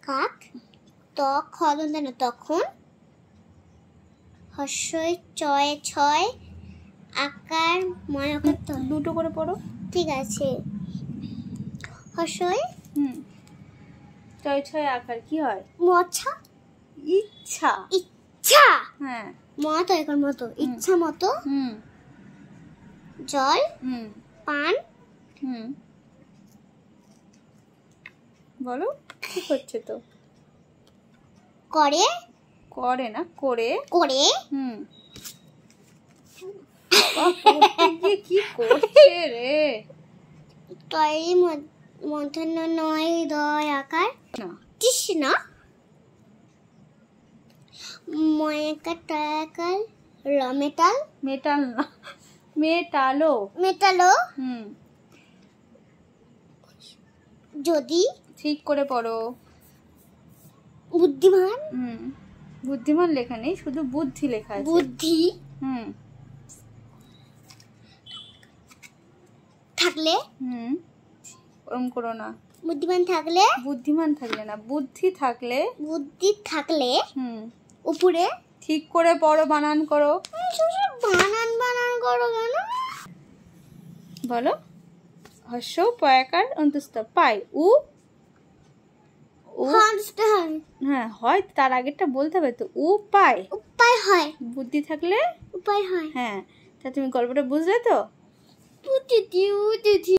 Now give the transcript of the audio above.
কাক, ত খ দন্তন্য তখন, হর্ষই চয়ে ছয়, আকার ময়কার ত। দুটো করে পড়ো। ঠিক আছে। হর্ষই ছয় ছয় আকার কি হয়? মছা, ইচ্ছা। ইচ্ছা। হ্যাঁ, মত এখন মতো, ইচ্ছা মতো। জল, পান। বলো কি করছে তো? করে, করে না করে। করে। কি করছে রে? তৈরি মধ্যাহ্ন নয় দয় আকার না, কৃষ্ণ, ময়কার টয়াকার র মেটাল, মেটাল না, মেটালো। মেটালো। যদি, ঠিক করে পড়ো। বুদ্ধিমান, বুদ্ধিমান লেখা নেই, শুধু বুদ্ধি লেখা আছে। বুদ্ধি থাকলে, ওরম করো না। বুদ্ধিমান থাকলে, বুদ্ধিমান থাকলে না, বুদ্ধি থাকলে। বুদ্ধি থাকলে উপরে। ঠিক করে পড়ো, বানান করো। বানান বানান করো কেন? বলো। হর্ষ পয়াকার অন্তস্থ পাই উ। হ্যাঁ হয়, তার আগেরটা বলতে হবে তো। উপায়, উপায় হয়। বুদ্ধি থাকলে উপায় হয়। হ্যাঁ, তা তুমি গল্পটা বুঝলে তো? বুঝেছি।